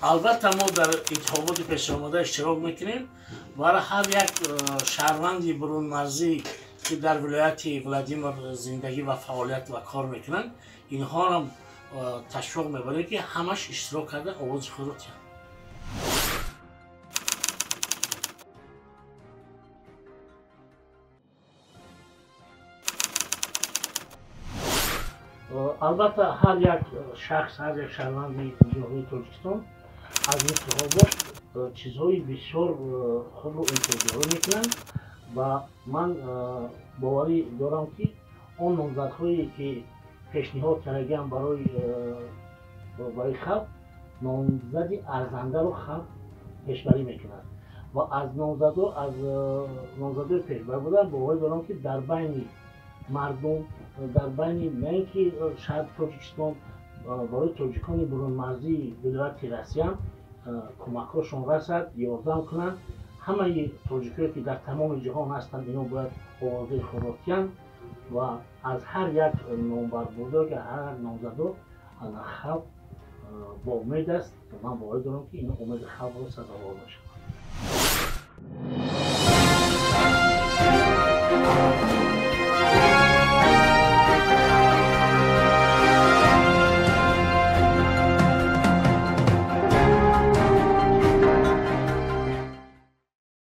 البته ما در انتخابات پیش آمده اشتراک میکنیم. برای هر یک شهروندی برون مرزی که در ولایت ولادیمیر زندگی و فعالیت و کار میکنن، اینها را تشویق میبریم که همش اشتراک کرده آواز خود رو تیان. البته هر یک شخص، هر یک شهروندی جمهوری تاجیکستان از انتخابات چیزهای بسیار خوب رو انتظار میکنن و من باوری دارم که آن نامزدهایی که پیشنهاد کردن برای خلق، نامزدی ارزنده رو خلق پیشبری میکنند و از نامزدهای پیشبر بودن باوری دارم که در بین مردم، در بین نه اینکه شاید تاجیکستان برای تاجیکان برون مرزی ولایت رسیان کمک‌هاشون رسد، یاردم کنند. همه تاجیکایی که در تمام جهان هستند اینا باید آوازه خود را تیان و از هر یک نامبربرده هر نامزده از خلق با امید است. من باور دارم که این امید خلق را سزاوار باشد.